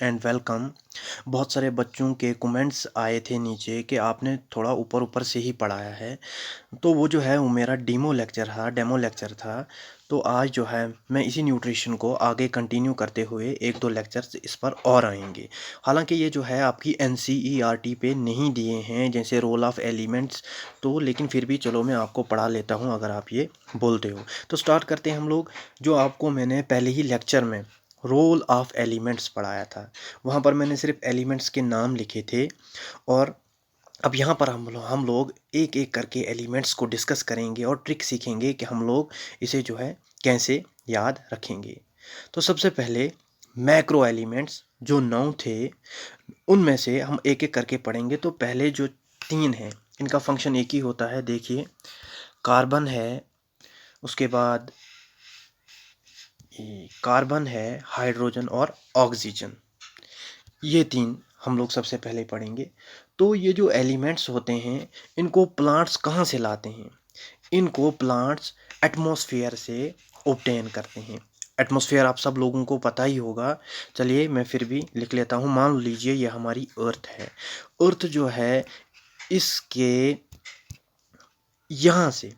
And welcome. बहुत सारे बच्चों के कमेंट्स आए थे नीचे कि आपने थोड़ा ऊपर ऊपर से ही पढ़ाया है। तो वो जो है वो मेरा डेमो लेक्चर था। तो आज जो है मैं इसी न्यूट्रिशन को आगे कंटिन्यू करते हुए एक दो लेक्चर्स इस पर और आएंगे। हालांकि ये जो है आपकी एनसीईआरटी पे नहीं दिए हैं जैसे रोल ऑफ एलिमेंट्स, तो लेकिन फिर भी चलो मैं आपको पढ़ा लेता हूँ अगर आप ये बोलते हो। तो स्टार्ट करते हैं हम लोग। जो आपको मैंने पहले ही लेक्चर में रोल ऑफ एलिमेंट्स पढ़ाया था, वहाँ पर मैंने सिर्फ एलिमेंट्स के नाम लिखे थे। और अब यहाँ पर हम लोग एक एक करके एलिमेंट्स को डिस्कस करेंगे और ट्रिक सीखेंगे कि हम लोग इसे जो है कैसे याद रखेंगे। तो सबसे पहले मैक्रो एलिमेंट्स जो 9 थे उनमें से हम एक एक करके पढ़ेंगे। तो पहले जो 3 हैं इनका फंक्शन एक ही होता है। देखिए, कार्बन है, उसके बाद कार्बन है, हाइड्रोजन और ऑक्सीजन, ये 3 हम लोग सबसे पहले पढ़ेंगे। तो ये जो एलिमेंट्स होते हैं इनको प्लांट्स कहाँ से लाते हैं? इनको प्लांट्स एटमॉस्फेयर से ऑब्टेन करते हैं। एटमॉस्फेयर आप सब लोगों को पता ही होगा। चलिए मैं फिर भी लिख लेता हूँ। मान लीजिए ये हमारी अर्थ है। अर्थ जो है इसके यहाँ से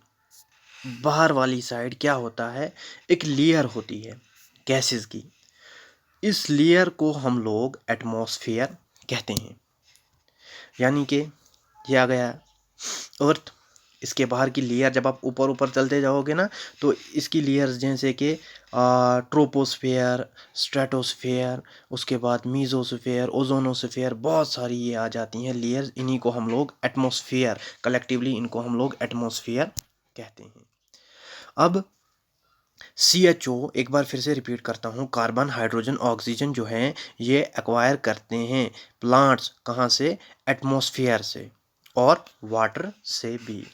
बाहर वाली साइड क्या होता है, एक लेयर होती है गैसेस की। इस लेयर को हम लोग एटमॉस्फेयर कहते हैं। यानी कि ये आ गया अर्थ। इसके बाहर की लेयर जब आप ऊपर ऊपर चलते जाओगे ना, तो इसकी लेयर्स जैसे कि ट्रोपोस्फेयर, स्ट्रेटोस्फेयर, उसके बाद मीजोस्फेयर, ओजोनोस्फेयर, बहुत सारी ये आ जाती हैं लेयर्स। इन्हीं को हम लोग एटमॉस्फेयर, कलेक्टिवली इनको हम लोग एटमॉस्फेयर कहते हैं। अब CHO एक बार फिर से रिपीट करता हूँ, कार्बन, हाइड्रोजन, ऑक्सीजन जो हैं ये एक्वायर करते हैं प्लांट्स कहाँ से? एटमॉस्फेयर से और वाटर से भी।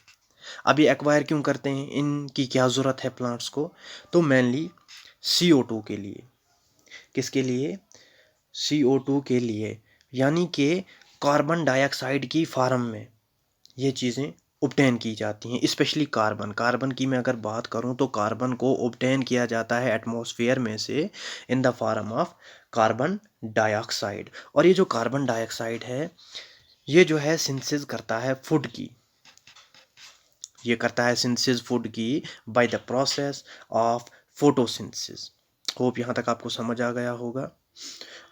अब ये एक्वायर क्यों करते हैं, इनकी क्या ज़रूरत है प्लांट्स को? तो मेनली CO2 के लिए। किसके लिए? CO2 के लिए। यानी कि कार्बन डाइऑक्साइड की फॉर्म में ये चीज़ें ऑब्टेन की जाती हैं। स्पेशली कार्बन की मैं अगर बात करूं तो कार्बन को ऑब्टेन किया जाता है एटमॉस्फेयर में से in the form of carbon dioxide. और ये जो कार्बन डाइऑक्साइड है ये जो है सिंथेसिस करता है फूड की। ये करता है सिंथेसिस फूड की by the process of photosynthesis. Hope यहाँ तक आपको समझ आ गया होगा।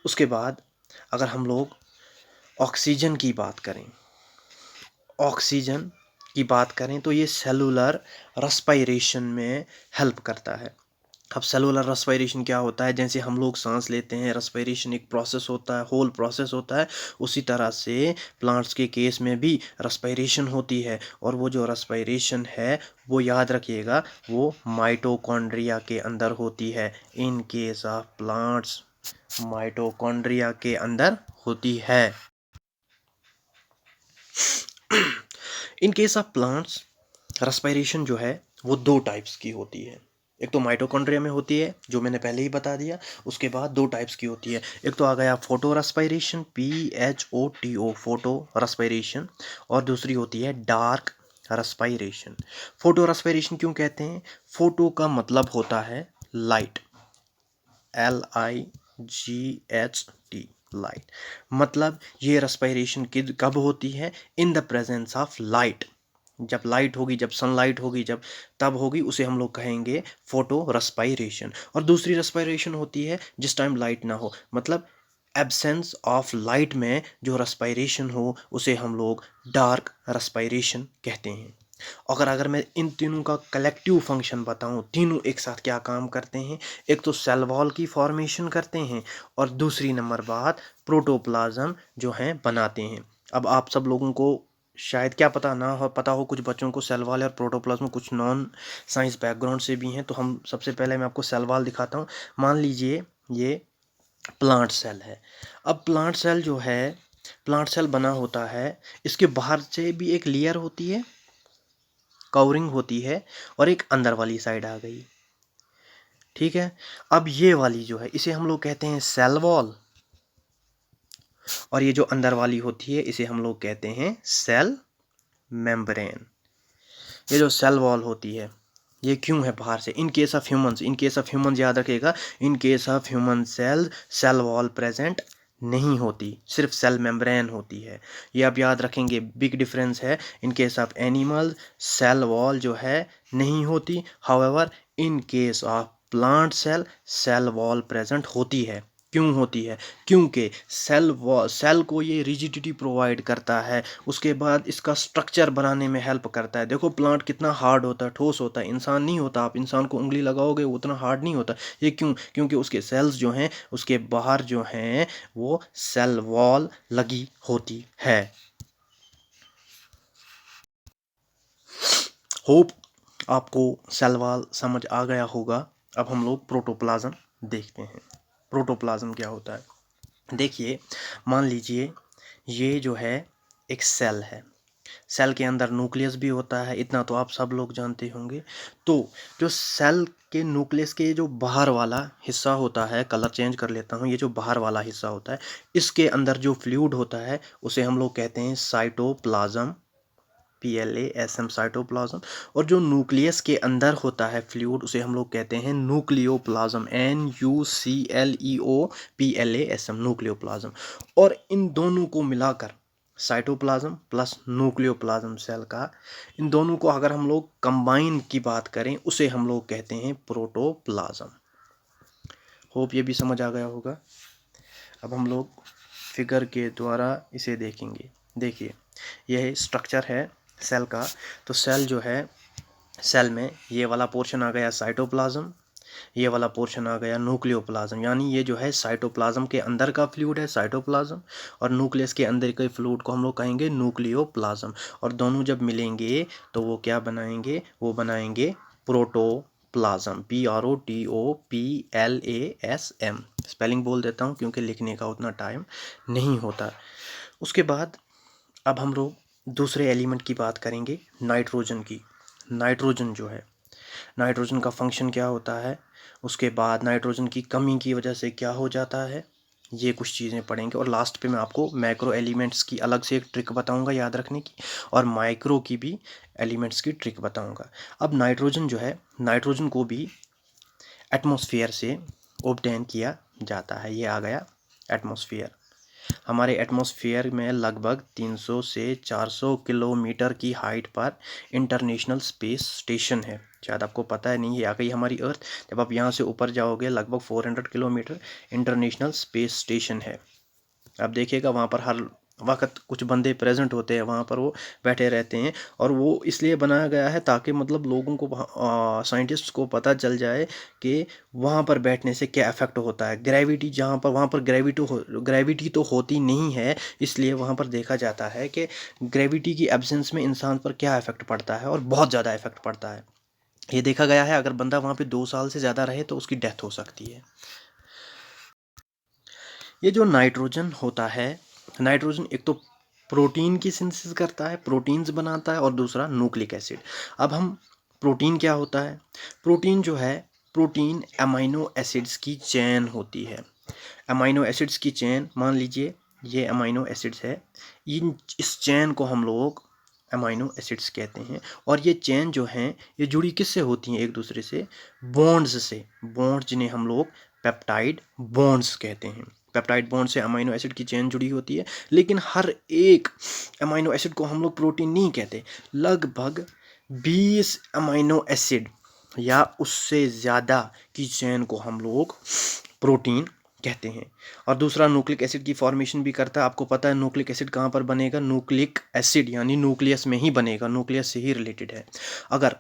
उसके बाद अगर हम लोग ऑक्सीजन की बात करें, ऑक्सीजन की बात करें तो ये सेलुलर रेस्पिरेशन में हेल्प करता है। अब सेलुलर रेस्पिरेशन क्या होता है? जैसे हम लोग सांस लेते हैं, रेस्पिरेशन एक प्रोसेस होता है, होल प्रोसेस होता है। उसी तरह से प्लांट्स के केस में भी रेस्पिरेशन होती है। और वो जो रेस्पिरेशन है वो याद रखिएगा वो माइटोकॉन्ड्रिया के अंदर होती है। In case of plants mitochondria के अंदर होती है। In case of plants respiration जो है वो 2 टाइप्स की होती है। एक तो माइटोकॉन्ड्रिया में होती है जो मैंने पहले ही बता दिया। उसके बाद 2 टाइप्स की होती है। एक तो आ गया photo respiration, PHOTO, photo respiration. और दूसरी होती है डार्क रेस्पिरेशन। फोटो रेस्पिरेशन क्यों कहते हैं? फोटो का मतलब होता है लाइट, LIGHT, लाइट। मतलब ये रेस्पिरेशन कब होती है? In the presence of light. जब लाइट होगी, जब सनलाइट होगी, जब तब होगी, उसे हम लोग कहेंगे फोटो रेस्पिरेशन। और दूसरी रेस्पिरेशन होती है जिस टाइम लाइट ना हो, मतलब एब्सेंस ऑफ लाइट में जो रेस्पिरेशन हो उसे हम लोग डार्क रेस्पिरेशन कहते हैं। अगर मैं इन तीनों का कलेक्टिव फंक्शन बताऊं, तीनों एक साथ क्या काम करते हैं? एक तो सेल वॉल की फॉर्मेशन करते हैं और दूसरी नंबर बात प्रोटोप्लाज्म जो है बनाते हैं। अब आप सब लोगों को शायद क्या पता ना हो, पता हो कुछ बच्चों को सेल वॉल और प्रोटोप्लाज्म कुछ नॉन साइंस बैकग्राउंड से भी हैं। तो हम सबसे पहले मैं आपको सेल वॉल दिखाता हूँ। मान लीजिए ये प्लांट सेल है। अब प्लांट सेल जो है, प्लांट सेल बना होता है, इसके बाहर से भी एक लेयर होती है, कवरिंग होती है, और एक अंदर वाली साइड आ गई। ठीक है। अब ये वाली जो है इसे हम लोग कहते हैं सेल वॉल, और ये जो अंदर वाली होती है इसे हम लोग कहते हैं सेल मेम्ब्रेन। ये जो सेल वॉल होती है ये क्यों है बाहर से? इन केस ऑफ ह्यूमंस याद रखिएगा, in case of human cell wall present नहीं होती, सिर्फ सेल मेम्ब्रेन होती है। ये आप याद रखेंगे, बिग डिफरेंस है। In case of animal cell wall जो है नहीं होती, however in case of plant cell cell wall present होती है। क्यों होती है? क्योंकि सेल को ये रिजिडिटी प्रोवाइड करता है, उसके बाद इसका स्ट्रक्चर बनाने में हेल्प करता है। देखो प्लांट कितना हार्ड होता है, ठोस होता है, इंसान नहीं होता। आप इंसान को उंगली लगाओगे वो उतना हार्ड नहीं होता। ये क्यों? क्योंकि उसके सेल्स जो हैं उसके बाहर जो हैं वो सेल वॉल लगी होती है। होप आपको सेल वॉल समझ आ गया होगा। अब हम लोग प्रोटोप्लाज्म देखते हैं। प्रोटोप्लाज्म क्या होता है? देखिए, मान लीजिए ये जो है एक सेल है। सेल के अंदर न्यूक्लियस भी होता है, इतना तो आप सब लोग जानते होंगे। तो जो सेल के न्यूक्लियस के जो बाहर वाला हिस्सा होता है, कलर चेंज कर लेता हूँ, ये जो बाहर वाला हिस्सा होता है, इसके अंदर जो फ्लूइड होता है उसे हम लोग कहते हैं साइटोप्लाज्म, PLASM, साइटोप्लाज्म। और जो न्यूक्लियस के अंदर होता है फ्लूइड उसे हम लोग कहते हैं न्यूक्लियोप्लाज्म, NUCLEOPLASM, न्यूक्लियोप्लाज्म। और इन दोनों को मिलाकर साइटोप्लाज्म प्लस न्यूक्लियोप्लाज्म सेल का, इन दोनों को अगर हम लोग कंबाइन की बात करें उसे हम लोग कहते हैं प्रोटोप्लाज्म। होप ये भी समझ आ गया होगा। अब हम लोग फिगर के द्वारा इसे देखेंगे। देखिए, यह स्ट्रक्चर है सेल का। तो सेल जो है, सेल में ये वाला पोर्शन आ गया साइटोप्लाज्म, ये वाला पोर्शन आ गया न्यूक्लियोप्लाज्म। यानी ये जो है साइटोप्लाज्म के अंदर का फ्लूइड है साइटोप्लाज्म, और न्यूक्लियस के अंदर के फ्लूइड को हम लोग कहेंगे न्यूक्लियोप्लाज्म। और दोनों जब मिलेंगे तो वो क्या बनाएंगे? वो बनाएंगे प्रोटोप्लाज्म, PROTOPLASM। स्पेलिंग बोल देता हूँ क्योंकि लिखने का उतना टाइम नहीं होता। उसके बाद अब हम लोग दूसरे एलिमेंट की बात करेंगे, नाइट्रोजन की। नाइट्रोजन जो है, नाइट्रोजन का फंक्शन क्या होता है, उसके बाद नाइट्रोजन की कमी की वजह से क्या हो जाता है, ये कुछ चीज़ें पढ़ेंगे। और लास्ट पे मैं आपको मैक्रो एलिमेंट्स की अलग से एक ट्रिक बताऊंगा याद रखने की, और माइक्रो की भी एलिमेंट्स की ट्रिक बताऊंगा। अब नाइट्रोजन जो है, नाइट्रोजन को भी एटमॉस्फेयर से ऑब्टेन किया जाता है। ये आ गया एटमॉस्फेयर। हमारे एटमॉस्फेयर में लगभग 300 से 400 किलोमीटर की हाइट पर इंटरनेशनल स्पेस स्टेशन है। शायद आपको पता है नहीं, ये आ गई हमारी अर्थ। जब आप यहाँ से ऊपर जाओगे लगभग 400 किलोमीटर इंटरनेशनल स्पेस स्टेशन है। आप देखिएगा वहाँ पर हर वक्त कुछ बंदे प्रेजेंट होते हैं, वहाँ पर वो बैठे रहते हैं। और वो इसलिए बनाया गया है ताकि मतलब लोगों को, साइंटिस्ट्स को पता चल जाए कि वहाँ पर बैठने से क्या इफेक्ट होता है। ग्रेविटी जहाँ पर, वहाँ पर ग्रेविटी तो होती नहीं है, इसलिए वहाँ पर देखा जाता है कि ग्रेविटी की एब्सेंस में इंसान पर क्या इफेक्ट पड़ता है, और बहुत ज़्यादा इफेक्ट पड़ता है। ये देखा गया है अगर बंदा वहाँ पे 2 साल से ज़्यादा रहे तो उसकी डेथ हो सकती है। ये जो नाइट्रोजन होता है, नाइट्रोजन एक तो प्रोटीन की सिंथेसिस करता है, प्रोटीन्स बनाता है, और दूसरा न्यूक्लिक एसिड। अब हम, प्रोटीन क्या होता है? प्रोटीन जो है, प्रोटीन अमाइनो एसिड्स की चेन होती है। अमाइनो एसिड्स की चेन, मान लीजिए ये अमाइनो एसिड्स है, इस चेन को हम लोग अमाइनो एसिड्स कहते हैं। और ये चेन जो हैं ये जुड़ी किससे होती हैं? एक दूसरे से बॉन्ड्स से। बॉन्ड्स जिन्हें हम लोग पेप्टाइड बॉन्ड्स कहते हैं। पेप्टाइड बॉन्ड से अमाइनो एसिड की चेन जुड़ी होती है। लेकिन हर एक अमाइनो एसिड को हम लोग प्रोटीन नहीं कहते। लगभग 20 अमाइनो एसिड या उससे ज़्यादा की चेन को हम लोग प्रोटीन कहते हैं। और दूसरा न्यूक्लिक एसिड की फॉर्मेशन भी करता है। आपको पता है न्यूक्लिक एसिड कहाँ पर बनेगा? न्यूक्लिक एसिड यानी न्यूक्लियस में ही बनेगा, न्यूक्लियस से ही रिलेटेड है। अगर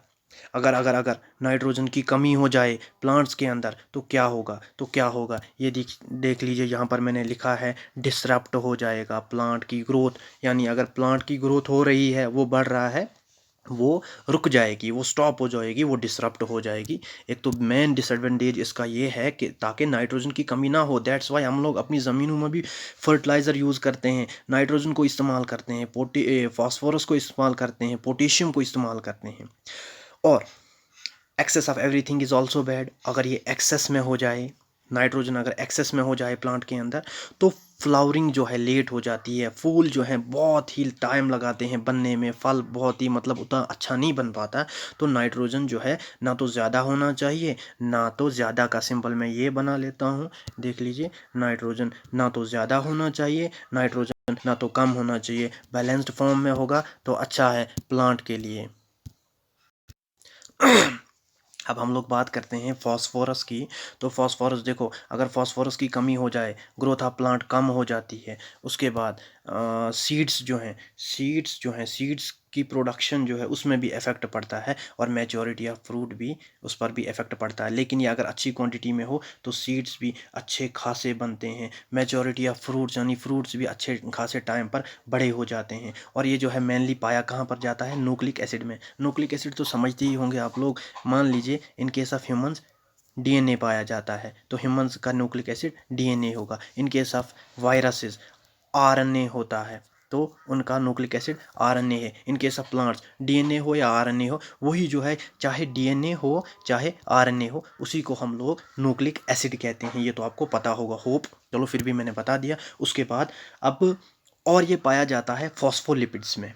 अगर अगर अगर नाइट्रोजन की कमी हो जाए प्लांट्स के अंदर तो क्या होगा? ये देख लीजिए, यहाँ पर मैंने लिखा है डिसरप्ट हो जाएगा प्लांट की ग्रोथ। यानी अगर प्लांट की ग्रोथ हो रही है, वो बढ़ रहा है, वो रुक जाएगी, वो स्टॉप हो जाएगी, वो डिसरप्ट हो जाएगी। एक तो मेन डिसएडवांटेज इसका ये है कि ताकि नाइट्रोजन की कमी ना हो, दैट्स वाई हम लोग अपनी ज़मीनों में भी फर्टिलाइज़र यूज़ करते हैं, नाइट्रोजन को इस्तेमाल करते हैं, फास्फोरस को इस्तेमाल करते हैं, पोटेशियम को इस्तेमाल करते हैं। और excess of everything is also bad. अगर ये एक्सेस में हो जाए नाइट्रोजन अगर एक्सेस में हो जाए प्लांट के अंदर तो फ्लावरिंग जो है लेट हो जाती है, फूल जो है बहुत ही टाइम लगाते हैं बनने में, फल बहुत ही मतलब उतना अच्छा नहीं बन पाता। तो नाइट्रोजन जो है ना तो ज़्यादा होना चाहिए ना तो ज़्यादा का सिंबल मैं ये बना लेता हूँ, देख लीजिए। नाइट्रोजन ना तो ज़्यादा होना चाहिए, नाइट्रोजन ना तो कम होना चाहिए, बैलेंस्ड फॉर्म में होगा तो अच्छा है प्लांट के लिए। अब हम लोग बात करते हैं फास्फोरस की। तो फास्फोरस देखो, अगर फास्फोरस की कमी हो जाए ग्रोथ ऑफ प्लांट कम हो जाती है। उसके बाद सीड्स की प्रोडक्शन जो है उसमें भी इफ़ेक्ट पड़ता है और मैच्योरिटी ऑफ फ्रूट भी उस पर भी इफ़ेक्ट पड़ता है। लेकिन ये अगर अच्छी क्वांटिटी में हो तो सीड्स भी अच्छे खासे बनते हैं, मैच्योरिटी ऑफ फ्रूट्स यानी फ्रूट्स भी अच्छे खासे टाइम पर बड़े हो जाते हैं। और ये जो है मेनली पाया कहाँ पर जाता है, न्यूक्लिक एसिड में। न्यूक्लिक एसिड तो समझते ही होंगे आप लोग। मान लीजिए इन केस ऑफ ह्यूमंस डीएनए पाया जाता है तो ह्यूमंस का न्यूक्लिक एसिड डीएनए होगा। इन केस ऑफ वायरसेस आरएनए होता है तो उनका न्यूक्लिक एसिड आरएनए है। In case of plants DNA हो या आरएनए हो, वही जो है चाहे डीएनए हो चाहे आरएनए हो उसी को हम लोग न्यूक्लिक एसिड कहते हैं। ये तो आपको पता होगा होप, चलो फिर भी मैंने बता दिया। उसके बाद अब और ये पाया जाता है फॉस्फोलिपिड्स में।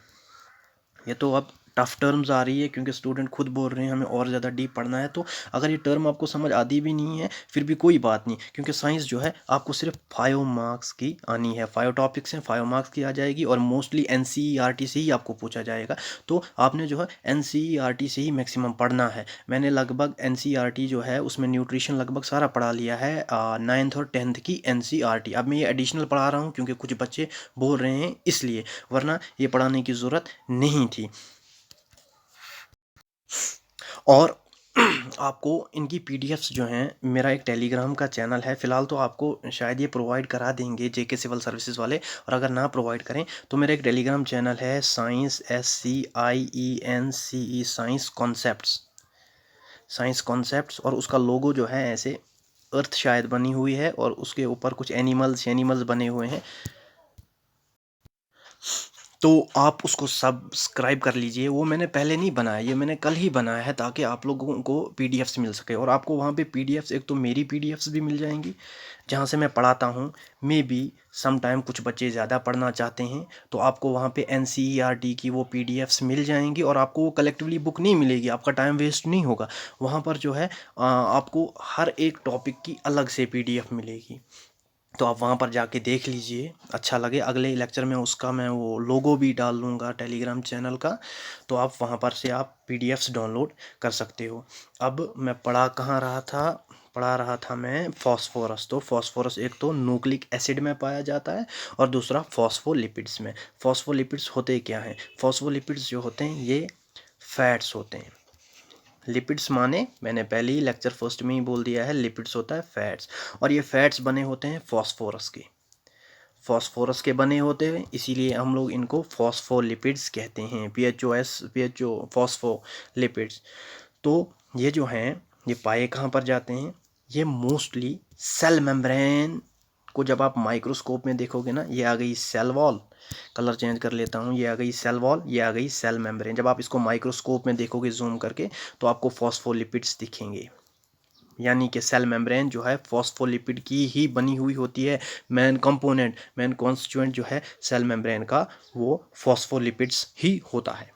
ये तो अब टफ टर्म्स आ रही है क्योंकि स्टूडेंट खुद बोल रहे हैं हमें और ज़्यादा डीप पढ़ना है। तो अगर ये टर्म आपको समझ आती भी नहीं है फिर भी कोई बात नहीं, क्योंकि साइंस जो है आपको सिर्फ 5 मार्क्स की आनी है। 5 टॉपिक्स हैं, 5 मार्क्स की आ जाएगी और मोस्टली एनसीईआरटी से ही आपको पूछा जाएगा। तो आपने जो है एनसीईआरटी से ही मैक्सिमम पढ़ना है। मैंने लगभग एनसीईआरटी जो है उसमें न्यूट्रिशन लगभग सारा पढ़ा लिया है, 9th और 10th की एनसीईआरटी। अब मैं ये एडिशनल पढ़ा रहा हूँ क्योंकि कुछ बच्चे बोल रहे हैं इसलिए, वरना ये पढ़ाने की ज़रूरत नहीं थी। और आपको इनकी पीडीएफ्स जो हैं, मेरा एक टेलीग्राम का चैनल है, फ़िलहाल तो आपको शायद ये प्रोवाइड करा देंगे जेके सिविल सर्विसेज वाले, और अगर ना प्रोवाइड करें तो मेरा एक टेलीग्राम चैनल है साइंस SCIENCE साइंस कॉन्सेप्ट्स, और उसका लोगो जो है ऐसे अर्थ शायद बनी हुई है और उसके ऊपर कुछ एनिमल्स बने हुए हैं। तो आप उसको सब्सक्राइब कर लीजिए। वो मैंने पहले नहीं बनाया, ये मैंने कल ही बनाया है ताकि आप लोगों को पीडीएफ्स मिल सके। और आपको वहाँ पे पीडीएफ्स, एक तो मेरी पीडीएफ्स भी मिल जाएंगी जहाँ से मैं पढ़ाता हूँ। मे बी सम टाइम कुछ बच्चे ज़्यादा पढ़ना चाहते हैं तो आपको वहाँ पे एनसीईआरटी की वो पीडीएफ्स मिल जाएंगी और आपको वो कलेक्टिवली बुक नहीं मिलेगी, आपका टाइम वेस्ट नहीं होगा। वहाँ पर जो है आपको हर एक टॉपिक की अलग से पीडीएफ मिलेगी। तो आप वहाँ पर जाके देख लीजिए, अच्छा लगे। अगले लेक्चर में उसका मैं वो लोगो भी डाल लूँगा टेलीग्राम चैनल का, तो आप वहाँ पर से आप पीडीएफ्स डाउनलोड कर सकते हो। अब मैं पढ़ा रहा था मैं फास्फोरस। तो फास्फोरस एक तो न्यूक्लिक एसिड में पाया जाता है और दूसरा फॉस्फोलिपिड्स में। फॉस्फोलिपिड्स होते क्या हैं? फॉस्फोलिपिड्स जो होते हैं ये फैट्स होते हैं। लिपिड्स माने मैंने पहले ही लेक्चर फर्स्ट में ही बोल दिया है, लिपिड्स होता है फैट्स, और ये फैट्स बने होते हैं फॉस्फोरस के बने होते हैं, इसीलिए हम लोग इनको फॉस्फोलिपिड्स कहते हैं। PHO phospholipids. तो ये जो हैं ये पाए कहाँ पर जाते हैं? ये मोस्टली सेल मेम्ब्रेन को जब आप माइक्रोस्कोप में देखोगे ना, ये आ गई सेल वॉल, कलर चेंज कर लेता हूँ, ये आ गई सेल वॉल, ये आ गई सेल मेम्ब्रेन। जब आप इसको माइक्रोस्कोप में देखोगे जूम करके तो आपको फॉस्फोलिपिड्स दिखेंगे, यानी कि सेल मेम्ब्रेन जो है फॉस्फोलिपिड की ही बनी हुई होती है। मेन कॉन्स्टिट्यूएंट जो है सेल मेम्ब्रेन का वो फॉस्फोलिपिड्स ही होता है।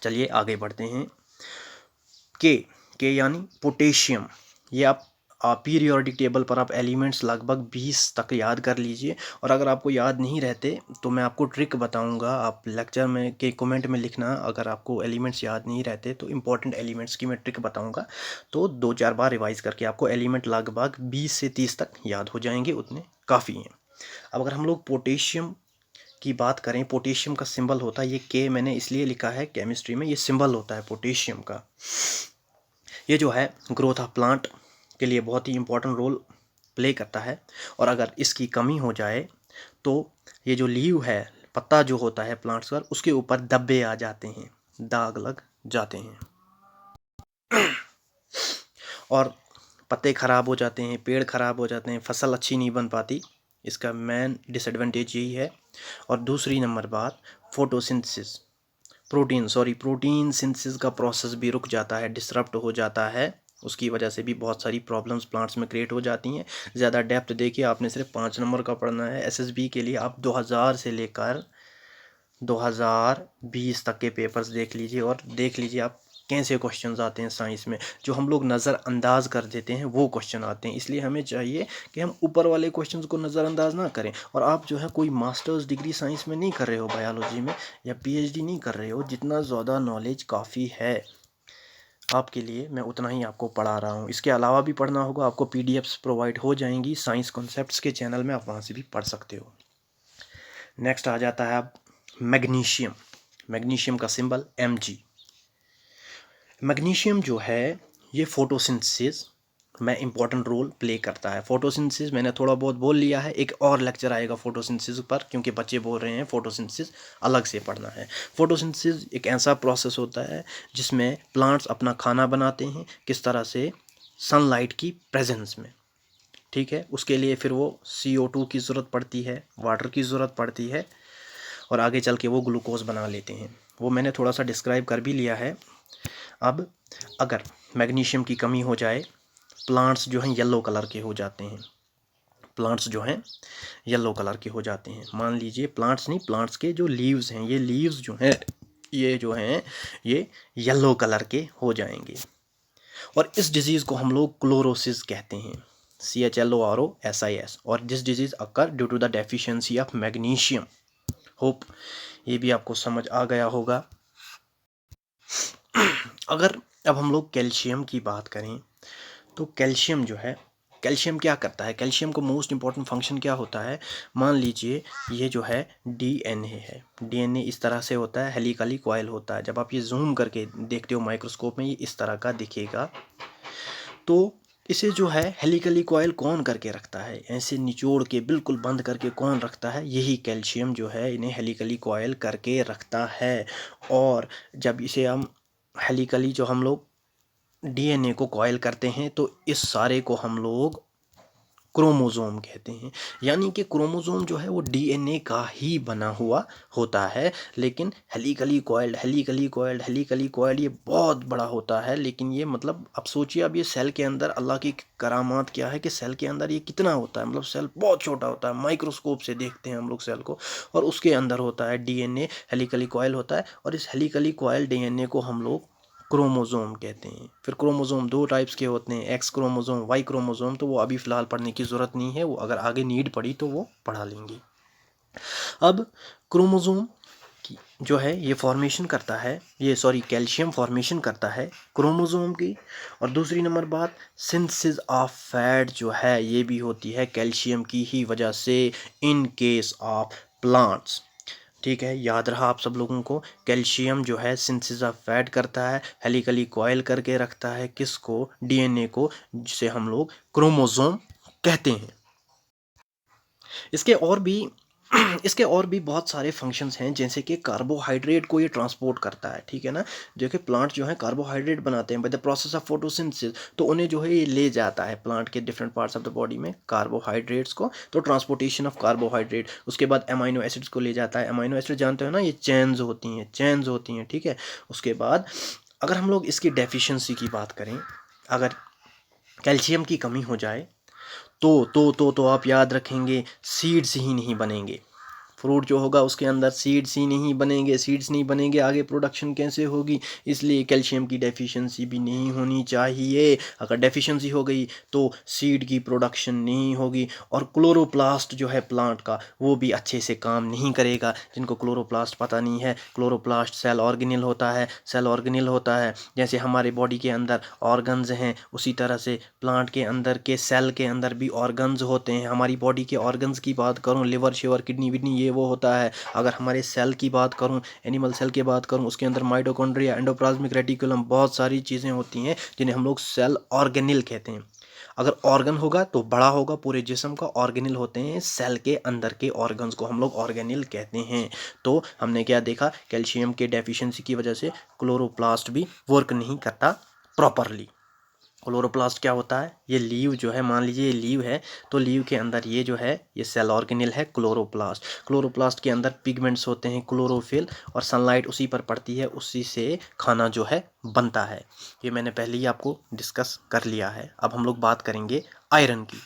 चलिए आगे बढ़ते हैं। के यानी पोटेशियम। ये आप पीरियोडिक टेबल पर आप एलिमेंट्स लगभग 20 तक याद कर लीजिए, और अगर आपको याद नहीं रहते तो मैं आपको ट्रिक बताऊंगा, आप लेक्चर में के कमेंट में लिखना। अगर आपको एलिमेंट्स याद नहीं रहते तो इंपॉर्टेंट एलिमेंट्स की मैं ट्रिक बताऊंगा, तो 2-4 बार रिवाइज करके आपको एलिमेंट लगभग 20 से 30 तक याद हो जाएंगे, उतने काफ़ी हैं। अब अगर हम लोग पोटेशियम की बात करें, पोटेशियम का सिंबल होता है ये के, मैंने इसलिए लिखा है केमिस्ट्री में ये सिंबल होता है पोटेशियम का। ये जो है ग्रोथ ऑफ प्लांट के लिए बहुत ही इंपॉर्टेंट रोल प्ले करता है, और अगर इसकी कमी हो जाए तो ये जो लीव है, पत्ता जो होता है प्लांट्स पर, उसके ऊपर धब्बे आ जाते हैं, दाग लग जाते हैं और पत्ते खराब हो जाते हैं, पेड़ खराब हो जाते हैं, फसल अच्छी नहीं बन पाती। इसका मेन डिसएडवांटेज यही है। और दूसरी नंबर बात, फोटोसिंथेसिस प्रोटीन सिंथेसिस का प्रोसेस भी रुक जाता है, डिसरप्ट हो जाता है उसकी वजह से भी बहुत सारी प्रॉब्लम्स प्लांट्स में क्रिएट हो जाती हैं। ज़्यादा डेप्थ देखिए, आपने सिर्फ 5 नंबर का पढ़ना है। एसएसबी के लिए आप 2000 से लेकर 2020 तक के पेपर्स देख लीजिए और देख लीजिए आप कैसे क्वेश्चंस आते हैं साइंस में। जो हम लोग नज़रअंदाज कर देते हैं वो क्वेश्चन आते हैं, इसलिए हमें चाहिए कि हम ऊपर वाले क्वेश्चंस को नज़रअंदाज ना करें। और आप जो है कोई मास्टर्स डिग्री साइंस में नहीं कर रहे हो, बायोलॉजी में, या पीएचडी नहीं कर रहे हो, जितना ज़्यादा नॉलेज काफ़ी है आपके लिए, मैं उतना ही आपको पढ़ा रहा हूँ। इसके अलावा भी पढ़ना होगा, आपको पीडीएफ्स प्रोवाइड हो जाएंगी साइंस कॉन्सेप्ट्स के चैनल में, आप वहाँ से भी पढ़ सकते हो। नेक्स्ट आ जाता है अब मैग्नीशियम। मैग्नीशियम का सिंबल Mg। मैग्नीशियम जो है ये फोटोसिंथेसिस में इम्पॉर्टेंट रोल प्ले करता है। फोटोसिंथेसिस मैंने थोड़ा बहुत बोल लिया है, एक और लेक्चर आएगा फोटोसिंथेसिस पर, क्योंकि बच्चे बोल रहे हैं फोटोसिंथेसिस अलग से पढ़ना है। फोटोसिंथेसिस एक ऐसा प्रोसेस होता है जिसमें प्लांट्स अपना खाना बनाते हैं, किस तरह से, सनलाइट की प्रेजेंस में, ठीक है। उसके लिए फिर वो CO2 की ज़रूरत पड़ती है, वाटर की ज़रूरत पड़ती है, और आगे चल के वो ग्लूकोज बना लेते हैं। वो मैंने थोड़ा सा डिस्क्राइब कर भी लिया है। अब अगर मैग्नीशियम की कमी हो जाए, प्लांट्स जो हैं येलो कलर के हो जाते हैं। प्लांट्स जो हैं येलो कलर के हो जाते हैं। मान लीजिए प्लांट्स नहीं, प्लांट्स के जो लीव्स हैं, ये लीव्स जो हैं ये येलो कलर के हो जाएंगे। और इस डिजीज़ को हम लोग क्लोरोसिस कहते हैं, CHLOROSIS। और this disease occur due to the deficiency of magnesium. Hope ये भी आपको समझ आ गया होगा। अगर अब हम लोग कैल्शियम की बात करें तो कैल्शियम जो है, कैल्शियम क्या करता है, कैल्शियम को मोस्ट इंपॉर्टेंट फंक्शन क्या होता है। मान लीजिए ये जो है DNA है, DNA इस तरह से होता है, हेलिकली कॉइल होता है। जब आप ये जूम करके देखते हो माइक्रोस्कोप में, ये इस तरह का दिखेगा। तो इसे जो है हेलिकली कॉइल कौन करके रखता है, ऐसे निचोड़ के बिल्कुल बंद करके कौन रखता है, यही कैल्शियम जो है इन्हें हेलिकली कॉइल करके रखता है। और जब इसे हम हेलिकली जो हम लोग DNA को कॉइल करते हैं, तो इस सारे को हम लोग क्रोमोसोम कहते हैं। यानी कि क्रोमोसोम जो है वो DNA का ही बना हुआ होता है, लेकिन हेलिकली कॉइल्ड ये बहुत बड़ा होता है। लेकिन ये मतलब अब सोचिए, अब ये सेल के अंदर अल्लाह की करामात क्या है कि सेल के अंदर ये कितना होता है, मतलब सेल बहुत छोटा होता है, माइक्रोस्कोप से देखते हैं हम लोग सेल को, और उसके अंदर होता है DNA, हेलिकली कॉइल होता है। और इस हेलिकली कॉइल DNA को हम लोग क्रोमोसोम कहते हैं। फिर क्रोमोसोम 2 टाइप्स के होते हैं, X क्रोमोसोम, Y क्रोमोसोम। तो वो अभी फ़िलहाल पढ़ने की ज़रूरत नहीं है, वो अगर आगे नीड पड़ी तो वो पढ़ा लेंगे। अब क्रोमोसोम की जो है ये फॉर्मेशन करता है, ये सॉरी कैल्शियम फॉर्मेशन करता है क्रोमोसोम की। और दूसरी नंबर बात, सिंथेसिस ऑफ फैट जो है ये भी होती है कैल्शियम की ही वजह से, इन केस ऑफ प्लांट्स। ठीक है, याद रहा आप सब लोगों को, कैल्शियम जो है सिंथेसिस ऑफ फैट करता है, हेलिकली कॉइल करके रखता है किसको, DNA को, जिसे हम लोग क्रोमोसोम कहते हैं। इसके और भी इसके और भी बहुत सारे फंक्शंस हैं, जैसे कि कार्बोहाइड्रेट को ये ट्रांसपोर्ट करता है, ठीक है ना। जो कि प्लांट जो है कार्बोहाइड्रेट बनाते हैं by the process of photosynthesis, तो उन्हें जो है ये ले जाता है प्लांट के different parts of the body में कार्बोहाइड्रेट्स को। तो ट्रांसपोर्टेशन ऑफ कार्बोहाइड्रेट, उसके बाद अमाइनो एसिड्स को ले जाता है। अमाइनो एसिड जानते हो ना, ये चेन्स होती हैं, ठीक है। उसके बाद अगर हम लोग इसकी डेफिशिएंसी की बात करें, अगर कैल्शियम की कमी हो जाए तो आप याद रखेंगे, सीड्स ही नहीं बनेंगे। फ्रूट जो होगा उसके अंदर सीड्स ही नहीं बनेंगे, सीड्स नहीं बनेंगे, आगे प्रोडक्शन कैसे होगी। इसलिए कैल्शियम की डेफिशिएंसी भी नहीं होनी चाहिए। अगर डेफिशिएंसी हो गई तो सीड की प्रोडक्शन नहीं होगी, और क्लोरोप्लास्ट जो है प्लांट का वो भी अच्छे से काम नहीं करेगा। जिनको क्लोरोप्लास्ट पता नहीं है, क्लोरोप्लास्ट सेल ऑर्गेनेल होता है। जैसे हमारे बॉडी के अंदर ऑर्गन्स हैं, उसी तरह से प्लांट के अंदर के सेल के अंदर भी ऑर्गन्स होते हैं। हमारी बॉडी के ऑर्गन्स की बात करूँ, लिवर शिवर किडनी विडनी ये वो होता है। अगर हमारे सेल की बात करूं, एनिमल सेल की बात करूं, उसके अंदर माइटोकॉन्ड्रिया, एंडोप्लाज्मिक रेटिकुलम, बहुत सारी चीज़ें होती हैं जिन्हें हम लोग सेल ऑर्गेनेल कहते हैं। अगर ऑर्गन होगा तो बड़ा होगा पूरे जिस्म का, ऑर्गेनेल होते हैं सेल के अंदर के ऑर्गन्स को हम लोग ऑर्गेनेल कहते हैं। तो हमने क्या देखा, कैल्शियम के डेफिशिएंसी की वजह से क्लोरोप्लास्ट भी वर्क नहीं करता प्रॉपरली। क्लोरोप्लास्ट क्या होता है, ये लीव जो है, मान लीजिए ये लीव है, तो लीव के अंदर ये जो है ये सेल ऑर्गेनेल है क्लोरोप्लास्ट। क्लोरोप्लास्ट के अंदर पिगमेंट्स होते हैं क्लोरोफिल, और सनलाइट उसी पर पड़ती है, उसी से खाना जो है बनता है। ये मैंने पहले ही आपको डिस्कस कर लिया है। अब हम लोग बात करेंगे आयरन की।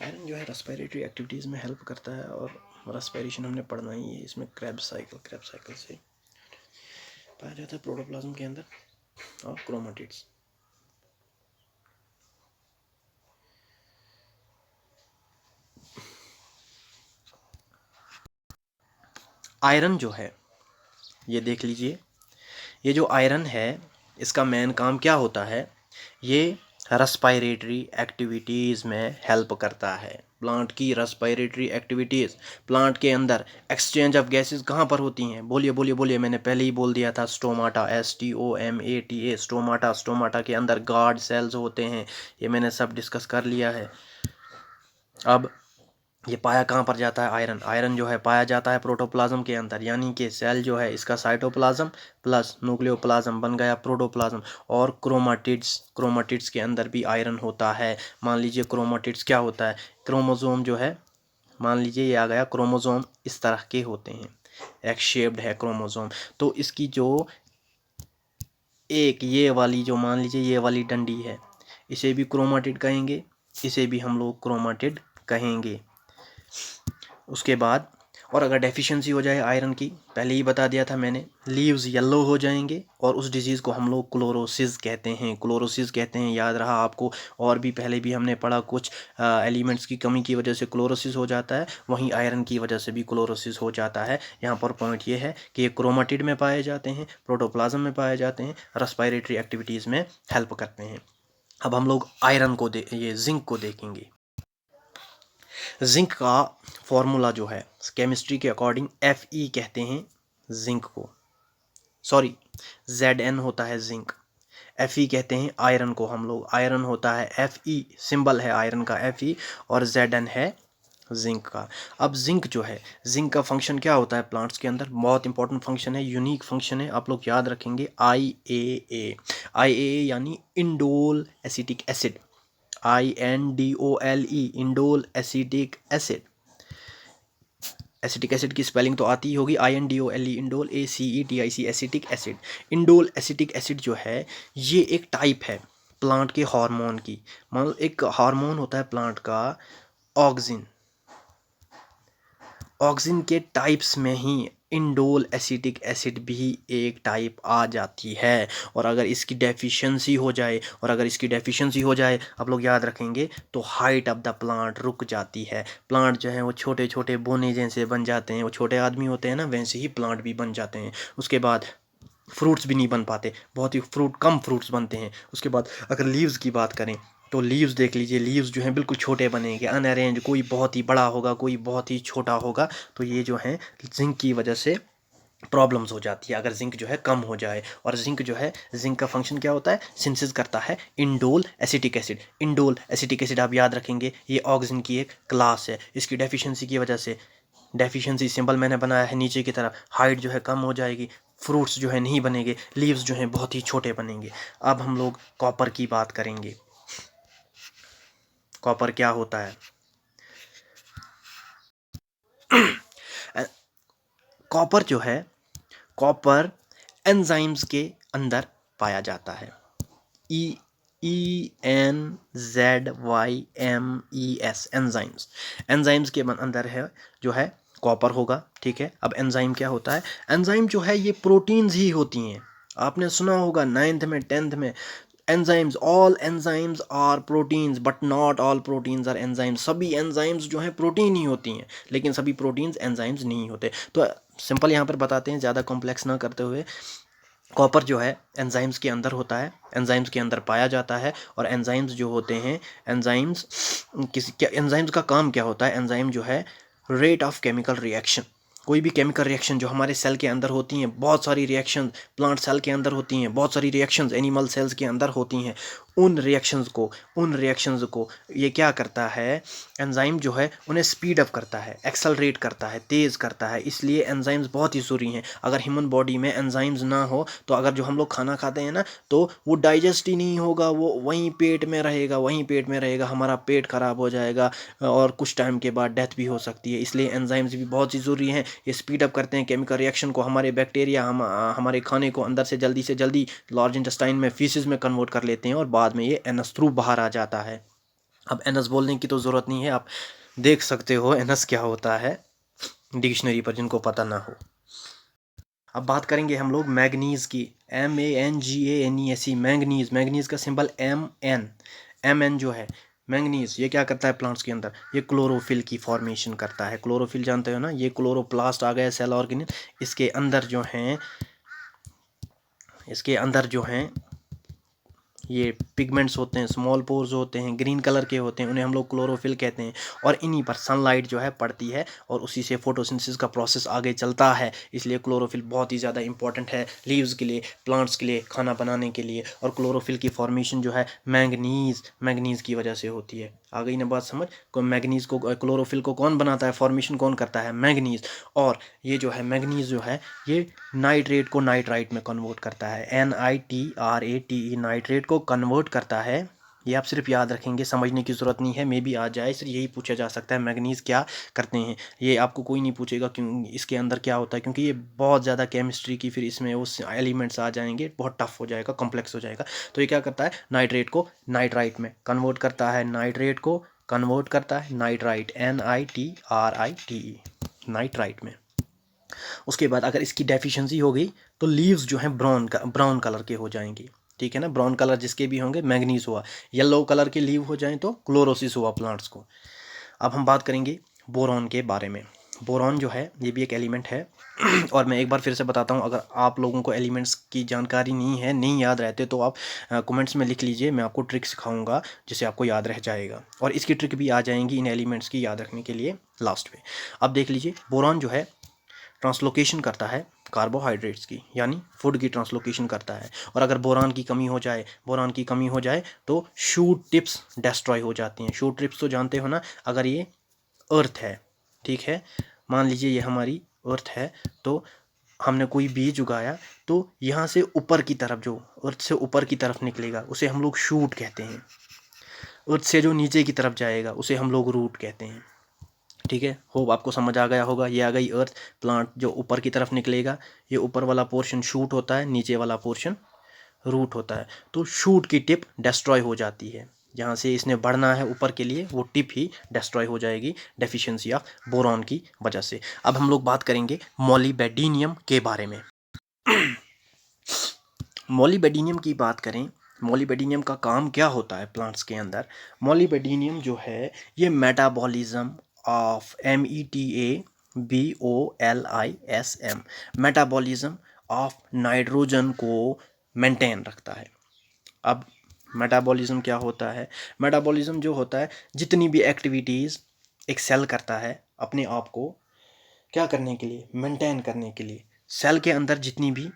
आयरन जो है रेस्पिरेटरी एक्टिविटीज़ में हेल्प करता है, और रेस्पिरेशन हमने पढ़ना ही है। इसमें क्रेब्स साइकिल से पाया जाता है प्रोटोप्लाज्म के अंदर और क्रोमेटिड्स। आयरन जो है, ये देख लीजिए, ये जो आयरन है इसका मेन काम क्या होता है, ये रेस्पिरेटरी एक्टिविटीज़ में हेल्प करता है। प्लांट की रेस्पिरेटरी एक्टिविटीज़, प्लांट के अंदर एक्सचेंज ऑफ गैसेस कहाँ पर होती हैं, बोलिए बोलिए बोलिए, मैंने पहले ही बोल दिया था, स्टोमाटा, STOMATA, स्टोमाटा। स्टोमाटा के अंदर गार्ड सेल्स होते हैं, ये मैंने सब डिस्कस कर लिया है। अब ये पाया कहाँ पर जाता है, आयरन। आयरन जो है पाया जाता है प्रोटोप्लाज्म के अंदर, यानी कि सेल जो है इसका साइटोप्लाज्म प्लस न्यूक्लियोप्लाज्म बन गया प्रोटोप्लाज्म। और क्रोमाटिड्स के अंदर भी आयरन होता है। मान लीजिए क्रोमाटिड्स क्या होता है, क्रोमोसोम जो है, मान लीजिए ये आ गया क्रोमोसोम, इस तरह के होते हैं, एक शेप्ड है क्रोमोसोम। तो इसकी जो एक ये वाली जो, मान लीजिए ये वाली डंडी है, इसे भी क्रोमाटिड कहेंगे, इसे भी हम लोग क्रोमाटिड कहेंगे। उसके बाद, और अगर डेफिशिएंसी हो जाए आयरन की, पहले ही बता दिया था मैंने, लीव्स येलो हो जाएंगे, और उस डिजीज़ को हम लोग क्लोरोसिस कहते हैं। क्लोरोसिस कहते हैं, याद रहा आपको। और भी पहले भी हमने पढ़ा, कुछ एलिमेंट्स की कमी की वजह से क्लोरोसिस हो जाता है, वहीं आयरन की वजह से भी क्लोरोसिस हो जाता है। यहाँ पर पॉइंट ये है कि ये क्रोमाटिड में पाए जाते हैं, प्रोटोप्लाज्म में पाए जाते हैं, रेस्पिरेटरी एक्टिविटीज़ में हेल्प करते हैं। अब हम लोग आयरन को ये जिंक को देखेंगे। जिंक का फॉर्मूला जो है केमिस्ट्री के अकॉर्डिंग Fe कहते हैं जिंक को, सॉरी Zn होता है जिंक, Fe कहते हैं आयरन को हम लोग। आयरन होता है Fe, सिंबल है आयरन का Fe, और Zn है जिंक का। अब जिंक जो है, जिंक का फंक्शन क्या होता है प्लांट्स के अंदर, बहुत इंपॉर्टेंट फंक्शन है, यूनिक फंक्शन है, आप लोग याद रखेंगे, IAA यानी indole acetic acid, INDOLE, indole acetic acid. Acetic acid की स्पेलिंग तो आती ही होगी, INDOLE, indole, ACETIC, acetic acid. Indole acetic acid जो है ये एक टाइप है प्लांट के हार्मोन की। मान लो एक हार्मोन होता है प्लांट का ऑक्सिन, ऑक्सिन के टाइप्स में ही इंडोल एसिटिक एसिड भी एक टाइप आ जाती है। और अगर इसकी डेफिशिएंसी हो जाए, आप लोग याद रखेंगे, तो हाइट ऑफ द प्लांट रुक जाती है। प्लांट जो है वो छोटे छोटे बोने जैसे बन जाते हैं, वो छोटे आदमी होते हैं ना, वैसे ही प्लांट भी बन जाते हैं। उसके बाद फ्रूट्स भी नहीं बन पाते, बहुत ही कम फ्रूट्स बनते हैं। उसके बाद अगर लीव्स की बात करें, तो लीव्स देख लीजिए, लीव्स जो हैं बिल्कुल छोटे बनेंगे, अनअरेंज, कोई बहुत ही बड़ा होगा, कोई बहुत ही छोटा होगा। तो ये जो है जिंक की वजह से प्रॉब्लम्स हो जाती है, अगर जिंक जो है कम हो जाए। और जिंक जो है, जिंक का फंक्शन क्या होता है, सिंथेसिस करता है indole acetic acid. Indole acetic acid आप याद रखेंगे, ये ऑक्सिन की एक क्लास है। इसकी डेफिशिएंसी की वजह से, डेफिशिएंसी सिंबल मैंने बनाया है नीचे की तरफ, हाइट जो है कम हो जाएगी, फ्रूट्स जो है नहीं बनेंगे, लीव्स जो हैं बहुत ही छोटे बनेंगे। अब हम लोग कॉपर की बात करेंगे। कॉपर क्या होता है, कॉपर जो है, कॉपर एंजाइम्स के अंदर पाया जाता है। ENZYMES, एंजाइम्स, एंजाइम्स के अंदर है जो है कॉपर होगा, ठीक है। अब एंजाइम क्या होता है, एंजाइम जो है ये प्रोटीन्स ही होती हैं। आपने सुना होगा 9th में 10th में, enzymes, all enzymes are proteins but not all proteins are enzymes. सभी एंजाइम्स जो हैं प्रोटीन ही होती हैं, लेकिन सभी प्रोटीन्स एंजाइम्स नहीं होते। तो सिंपल यहाँ पर बताते हैं, ज़्यादा कॉम्प्लेक्स ना करते हुए। कॉपर जो है एंजाइम्स के अंदर होता है, एंजाइम्स के अंदर पाया जाता है। और एंजाइम्स जो होते हैं, एंजाइम्स का काम क्या होता है, एंजाइम जो है रेट ऑफ केमिकल रिएक्शन, कोई भी केमिकल रिएक्शन जो हमारे सेल के अंदर होती हैं, बहुत सारी रिएक्शन प्लांट सेल के अंदर होती हैं, बहुत सारी रिएक्शंस एनिमल सेल्स के अंदर होती हैं, उन रिएक्शंस को ये क्या करता है, एंजाइम जो है उन्हें स्पीड अप करता है, एक्सेलरेट करता है, तेज़ करता है। इसलिए एंजाइम्स बहुत ही ज़रूरी हैं। अगर ह्यूमन बॉडी में एंजाइम्स ना हो तो अगर जो हम लोग खाना खाते हैं ना, तो वो डाइजेस्ट ही नहीं होगा, वो वहीं पेट में रहेगा, हमारा पेट खराब हो जाएगा और कुछ टाइम के बाद डेथ भी हो सकती है। इसलिए एंजाइम्स भी बहुत ही ज़रूरी हैं। ये स्पीड अप करते हैं केमिकल रिएक्शन को, हमारे बैक्टीरिया हमारे खाने को अंदर से जल्दी लार्ज इंटेस्टाइन में फीसिस में कन्वर्ट कर लेते हैं और बाद में ये एनस थ्रू बाहर आ जाता है। अब एनस बोलने की तो ज़रूरत नहीं है, आप देख सकते हो एनस क्या होता है डिक्शनरी पर, जिनको पता ना हो। अब बात करेंगे हम लोग मैग्नीज़ की, MANGANESE, मैंगनीज़ का सिंबल MN जो है मैंगनीज़, ये क्या करता है प्लांट्स के अंदर, ये क्लोरोफिल की फॉर्मेशन करता है। क्लोरोफिल जानते हो ना, ये क्लोरोप्लास्ट आ गया सेल ऑर्गेनिल, इसके अंदर जो हैं ये पिगमेंट्स होते हैं, स्मॉल पोर्स होते हैं, ग्रीन कलर के होते हैं, उन्हें हम लोग क्लोरोफिल कहते हैं। और इन्हीं पर सनलाइट जो है पड़ती है और उसी से फोटोसिंथेसिस का प्रोसेस आगे चलता है। इसलिए क्लोरोफिल बहुत ही ज़्यादा इंपॉर्टेंट है लीव्स के लिए, प्लांट्स के लिए, खाना बनाने के लिए। और क्लोरोफिल की फॉर्मेशन जो है मैंगनीज़ की वजह से होती है। आ गई ना बात समझ, मैंगनीज़ को, क्लोरोफिल को कौन बनाता है, फॉर्मेशन कौन करता है, मैंगनीज़। और ये जो है मैंगनीज़ जो है ये नाइट्रेट को नाइट्राइट में कन्वर्ट करता है, NITRATE, नाइट्रेट को कन्वर्ट करता है। ये आप सिर्फ याद रखेंगे, समझने की ज़रूरत नहीं है, मे भी आ जाए, सिर्फ यही पूछा जा सकता है मैंगनीज़ क्या करते हैं। ये आपको कोई नहीं पूछेगा क्यों इसके अंदर क्या होता है, क्योंकि ये बहुत ज़्यादा केमिस्ट्री की फिर इसमें उस एलिमेंट्स आ जाएंगे, बहुत टफ हो जाएगा, कॉम्प्लेक्स हो जाएगा। तो ये क्या करता है, नाइट्रेट को नाइट्राइट में कन्वर्ट करता है, नाइट्राइट NITRITE, नाइट्राइट में। उसके बाद अगर इसकी डेफिशिएंसी हो गई तो लीव्स जो हैं ब्राउन कलर के हो जाएंगी, ठीक है ना। ब्राउन कलर जिसके भी होंगे मैंगनीज हुआ, येलो कलर के लीव हो जाएं तो क्लोरोसिस हुआ प्लांट्स को। अब हम बात करेंगे बोरॉन के बारे में। बोरॉन जो है ये भी एक एलिमेंट है और मैं एक बार फिर से बताता हूँ, अगर आप लोगों को एलिमेंट्स की जानकारी नहीं याद रहते तो आप कमेंट्स में लिख लीजिए, मैं आपको ट्रिक सिखाऊंगा जिससे आपको याद रह जाएगा। और इसकी ट्रिक भी आ जाएंगी इन एलिमेंट्स की याद रखने के लिए लास्ट में। अब देख लीजिए, बोरॉन जो है ट्रांसलोकेशन करता है कार्बोहाइड्रेट्स की, यानी फूड की ट्रांसलोकेशन करता है। और अगर बोरान की कमी हो जाए तो शूट टिप्स डिस्ट्रॉय हो जाती हैं। शूट टिप्स तो जानते हो ना, अगर ये अर्थ है, ठीक है, मान लीजिए ये हमारी अर्थ है, तो हमने कोई बीज उगाया तो यहाँ से ऊपर की तरफ, जो अर्थ से ऊपर की तरफ निकलेगा उसे हम लोग शूट कहते हैं। अर्थ से जो नीचे की तरफ जाएगा उसे हम लोग रूट कहते हैं, ठीक है। होप आपको समझ आ गया होगा। ये आ गई अर्थ, प्लांट जो ऊपर की तरफ निकलेगा, ये ऊपर वाला पोर्शन शूट होता है, नीचे वाला पोर्शन रूट होता है। तो शूट की टिप डिस्ट्रॉय हो जाती है, जहाँ से इसने बढ़ना है ऊपर के लिए वो टिप ही डिस्ट्रॉय हो जाएगी डेफिशिएंसी ऑफ बोरॉन की वजह से। अब हम लोग बात करेंगे मोलिबेडिनियम के बारे में। मोलिबेडिनियम की बात करें, मोलिबेडिनियम का काम क्या होता है प्लांट्स के अंदर। मोलिबेडिनियम जो है ये metabolism of METABOLISM, metabolism of nitrogen को मेंटेन रखता है। अब मेटाबॉलिज्म क्या होता है, मेटाबॉलिज्म जो होता है जितनी भी एक्टिविटीज़ एक सेल करता है अपने आप को क्या करने के लिए, मेंटेन करने के लिए। सेल के अंदर जितनी भी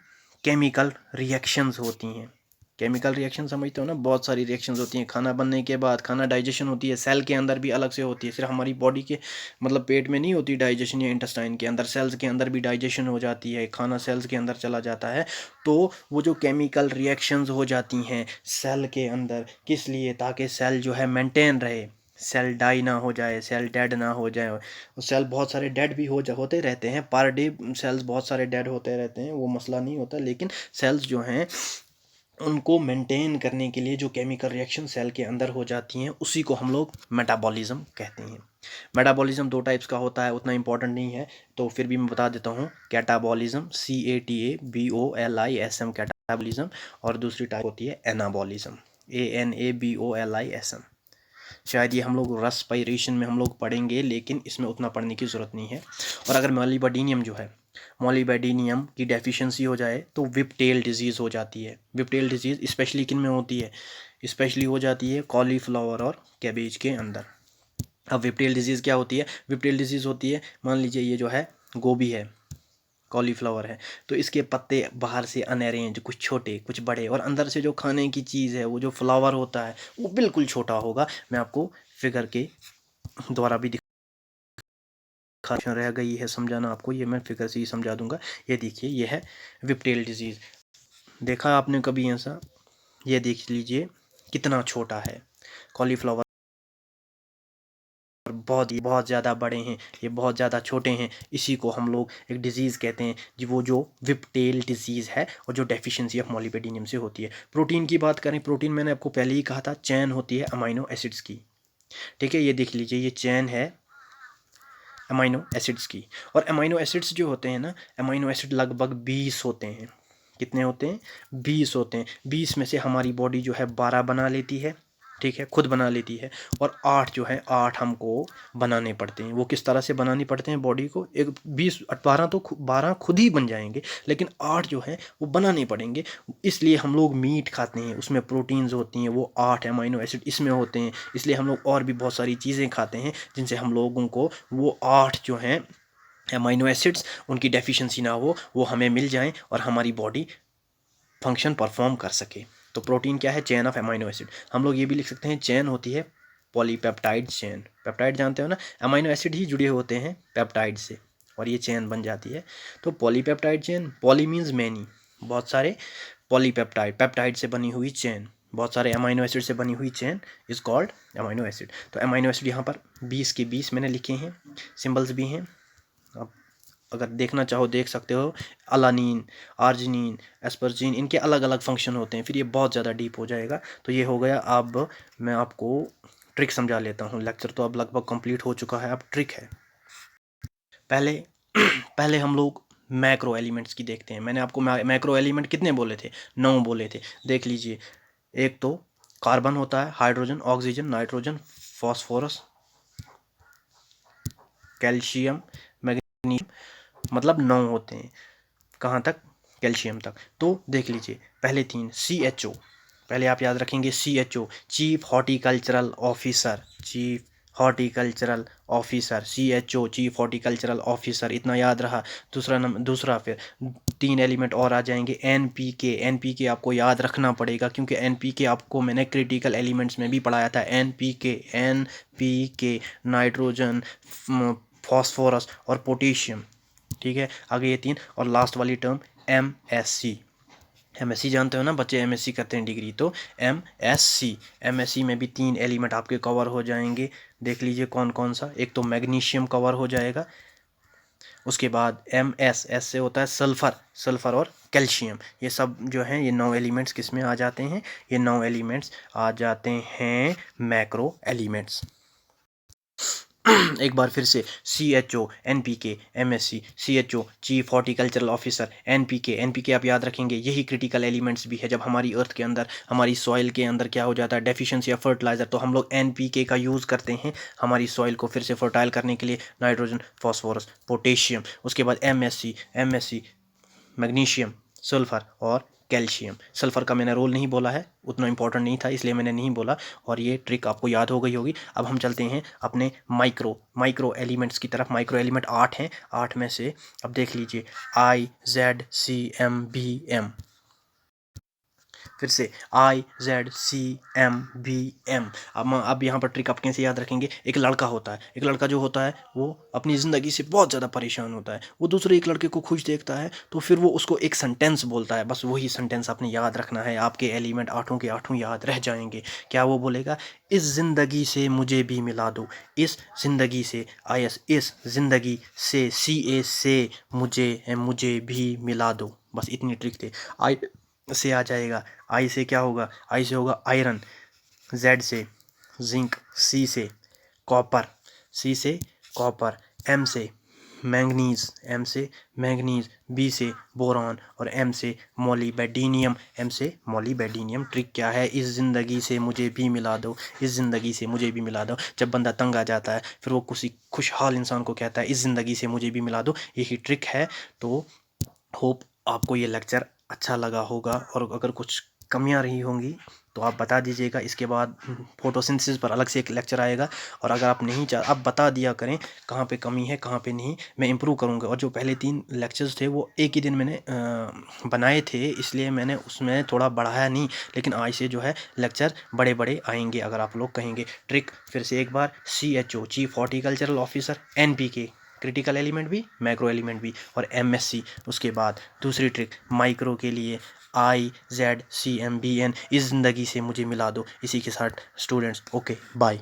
केमिकल रिएक्शंस होती हैं, केमिकल रिएक्शन समझते हो ना, बहुत सारी रिएक्शंस होती हैं। खाना बनने के बाद खाना डाइजेशन होती है, सेल के अंदर भी अलग से होती है, सिर्फ हमारी बॉडी के मतलब पेट में नहीं होती डाइजेशन या इंटेस्टाइन के अंदर, सेल्स के अंदर भी डाइजेशन हो जाती है, खाना सेल्स के अंदर चला जाता है। तो वो जो केमिकल रिएक्शंस हो जाती हैं सेल के अंदर, किस लिए, ताकि सेल जो है मेंटेन रहे, सेल डाई ना हो जाए, सेल डेड ना हो जाए। सेल बहुत सारे डेड भी होते रहते हैं पर डे, सेल्स बहुत सारे डेड होते रहते हैं, वो मसला नहीं होता। लेकिन सेल्स जो हैं उनको मेंटेन करने के लिए जो केमिकल रिएक्शन सेल के अंदर हो जाती हैं उसी को हम लोग मेटाबॉलिज्म कहते हैं। मेटाबॉलिज्म दो टाइप्स का होता है, उतना इंपॉर्टेंट नहीं है तो फिर भी मैं बता देता हूँ। कैटाबॉलिज्म, CATABOLISM कैटाबॉलिज्म, और दूसरी टाइप होती है एनाबॉलिज्म, ANABOLISM। शायद ये हम लोग रेस्पिरेशन में हम लोग पढ़ेंगे, लेकिन इसमें उतना पढ़ने की ज़रूरत नहीं है। और अगर मोलिबेडिनियम जो है, मोलिबेडिनियम की डेफिशिएंसी हो जाए तो विपटेल डिजीज़ हो जाती है। विपटेल डिजीज़ स्पेशली किन में होती है, स्पेशली हो जाती है कॉलीफ्लावर और कैबेज के अंदर। अब विपटेल डिजीज़ क्या होती है, विपटेल डिजीज़ होती है, मान लीजिए ये जो है गोभी है, कॉलीफ्लावर है, तो इसके पत्ते बाहर से अनअरेंज, कुछ छोटे कुछ बड़े, और अंदर से जो खाने की चीज़ है वो जो फ्लावर होता है वो बिल्कुल छोटा होगा। मैं आपको फिगर के द्वारा भी दिखा रह गई है समझाना आपको, ये मैं फिगर से ही समझा दूंगा। ये देखिए, ये है विपटेल डिजीज़। देखा आपने कभी ऐसा? ये देख लीजिए कितना छोटा है। कॉलीफ्लावर बहुत बहुत ज़्यादा बड़े हैं, ये बहुत ज़्यादा छोटे हैं। इसी को हम लोग एक डिजीज़ कहते हैं जी, वो जो विपटेल डिजीज़ है और जो डेफिशिएंसी ऑफ मोलिबेडिनियम से होती है। प्रोटीन की बात करें, प्रोटीन मैंने आपको पहले ही कहा था, चैन होती है अमाइनो एसिड्स की। ठीक है, ये देख लीजिए, ये चैन है अमाइनो एसिड्स की। और अमाइनो एसिड्स जो होते हैं ना, अमाइनो एसिड लगभग 20 होते हैं। कितने होते हैं? 20 होते हैं। 20 में से हमारी बॉडी जो है 12 बना लेती है, ठीक है, खुद बना लेती है। और 8 जो है, 8 हमको बनाने पड़ते हैं। वो किस तरह से बनाने पड़ते हैं बॉडी को? एक 20 12 तो 12 खुद ही बन जाएंगे, लेकिन 8 जो है वो बनाने पड़ेंगे। इसलिए हम लोग मीट खाते हैं, उसमें प्रोटीन्स होती हैं, वो 8 अमाइनो एसिड इसमें होते हैं। इसलिए हम लोग और भी बहुत सारी चीज़ें खाते हैं जिनसे हम लोगों को वो 8 जो हैं अमाइनो एसिड्स, उनकी डेफिशिएंसी ना हो, वो हमें मिल जाएं और हमारी बॉडी फंक्शन परफॉर्म कर सके। तो प्रोटीन क्या है? Chain of amino acid. हम लोग ये भी लिख सकते हैं, चेन होती है पॉलीपेप्टाइड चेन। पेप्टाइड जानते हो ना, अमाइनो एसिड ही जुड़े होते हैं पेप्टाइड से, और ये चेन बन जाती है। तो polypeptide chain, poly means many, बहुत सारे, पॉलीपेप्टाइड, पेप्टाइड से बनी हुई चेन, बहुत सारे अमाइनो एसिड से बनी हुई chain is called amino acid. तो अमाइनो एसिड यहाँ पर 20 के 20 मैंने लिखे हैं, सिंबल्स भी हैं, आप अगर देखना चाहो देख सकते हो। अलानीन, आर्जिनिन, एस्परजीन, इनके अलग अलग फंक्शन होते हैं, फिर ये बहुत ज़्यादा डीप हो जाएगा। तो ये हो गया। अब मैं आपको ट्रिक समझा लेता हूँ। लेक्चर तो अब लगभग कंप्लीट हो चुका है, अब ट्रिक है। पहले पहले हम लोग मैक्रो एलिमेंट्स की देखते हैं। मैंने आपको मैक्रो एलिमेंट कितने बोले थे? 9 बोले थे। देख लीजिए, एक तो कार्बन होता है, hydrogen, oxygen, nitrogen, phosphorus, calcium, magnesium, मतलब 9 होते हैं। कहाँ तक? कैल्शियम तक। तो देख लीजिए, पहले 3 CHO, पहले आप याद रखेंगे CHO, chief horticultural officer, chief horticultural officer, CHO, chief horticultural officer, इतना याद रहा। दूसरा फिर 3 एलिमेंट और आ जाएंगे, NPK। NPK आपको याद रखना पड़ेगा, क्योंकि NPK आपको मैंने क्रिटिकल एलिमेंट्स में भी पढ़ाया था। NPK नाइट्रोजन, फॉस्फोरस और पोटेशियम, ठीक है। आगे ये 3, और लास्ट वाली टर्म MSC। MSC जानते हो ना बच्चे, MSC करते हैं डिग्री, तो MSC में भी 3 एलिमेंट आपके कवर हो जाएंगे। देख लीजिए कौन कौन सा। एक तो मैग्नीशियम कवर हो जाएगा, उसके बाद MS से होता है सल्फ़र, सल्फ़र और कैल्शियम। ये सब जो हैं, ये 9 एलिमेंट्स किस में आ जाते हैं? ये 9 एलिमेंट्स आ जाते हैं मैक्रो एलिमेंट्स। एक बार फिर से, CHO, NPK, MSC, CHO chief horticultural officer, NPK आप याद रखेंगे, यही क्रिटिकल एलिमेंट्स भी है। जब हमारी अर्थ के अंदर, हमारी सॉइल के अंदर क्या हो जाता है? डेफिशिएंसी ऑफ फर्टिलाइजर, तो हम लोग NPK का यूज़ करते हैं हमारी सॉइल को फिर से फर्टाइल करने के लिए। Nitrogen, phosphorus, potassium. उसके बाद MSC मैग्नीशियम, सल्फ़र और कैल्शियम। सल्फ़र का मैंने रोल नहीं बोला है, उतना इंपॉर्टेंट नहीं था, इसलिए मैंने नहीं बोला, और ये ट्रिक आपको याद हो गई होगी। अब हम चलते हैं अपने माइक्रो एलिमेंट्स की तरफ। माइक्रो एलिमेंट 8 हैं। 8 में से अब देख लीजिए, IZCMBM, फिर से IZCMBM। अब यहाँ पर ट्रिक आप कैसे याद रखेंगे? एक लड़का होता है, एक लड़का जो होता है वो अपनी ज़िंदगी से बहुत ज़्यादा परेशान होता है। वो दूसरे एक लड़के को खुश देखता है, तो फिर वो उसको एक सेंटेंस बोलता है। बस वही सेंटेंस आपने याद रखना है, आपके एलिमेंट 8 के 8 याद रह जाएंगे। क्या वो बोलेगा? इस ज़िंदगी से मुझे भी मिला दो, इस ज़िंदगी से, इस ज़िंदगी से, CA से मुझे भी मिला दो। बस इतनी ट्रिक थे। आई से आ जाएगा, आई से क्या होगा? आई से होगा आयरन, जेड से जिंक, सी से कॉपर, सी से कॉपर, एम से मैंगनीज, एम से मैंगनीज, बी से बोरॉन और एम से मोलिबेडिनियम, एम से मोलिबेडिनियम। ट्रिक क्या है? इस ज़िंदगी से मुझे भी मिला दो, इस ज़िंदगी से मुझे भी मिला दो। जब बंदा तंग आ जाता है, फिर वो किसी खुशहाल इंसान को कहता है, इस ज़िंदगी से मुझे भी मिला दो। यही ट्रिक है। तो होप आपको ये लेक्चर अच्छा लगा होगा, और अगर कुछ कमियां रही होंगी तो आप बता दीजिएगा। इसके बाद फोटोसिंथेसिस पर अलग से एक लेक्चर आएगा। और अगर आप नहीं आप बता दिया करें कहाँ पे कमी है कहाँ पे नहीं, मैं इम्प्रूव करूँगा। और जो पहले 3 लेक्चर्स थे वो एक ही दिन मैंने बनाए थे, इसलिए मैंने उसमें थोड़ा बढ़ाया नहीं। लेकिन आज से जो है लेक्चर बड़े बड़े आएंगे अगर आप लोग कहेंगे। ट्रिक फिर से एक बार, CHO chief horticultural officer, NPK critical element भी मैक्रो एलिमेंट भी, और MSc। उसके बाद दूसरी ट्रिक माइक्रो के लिए IZCMBN। इस ज़िंदगी से मुझे मिला दो। इसी के साथ स्टूडेंट्स, ओके बाय।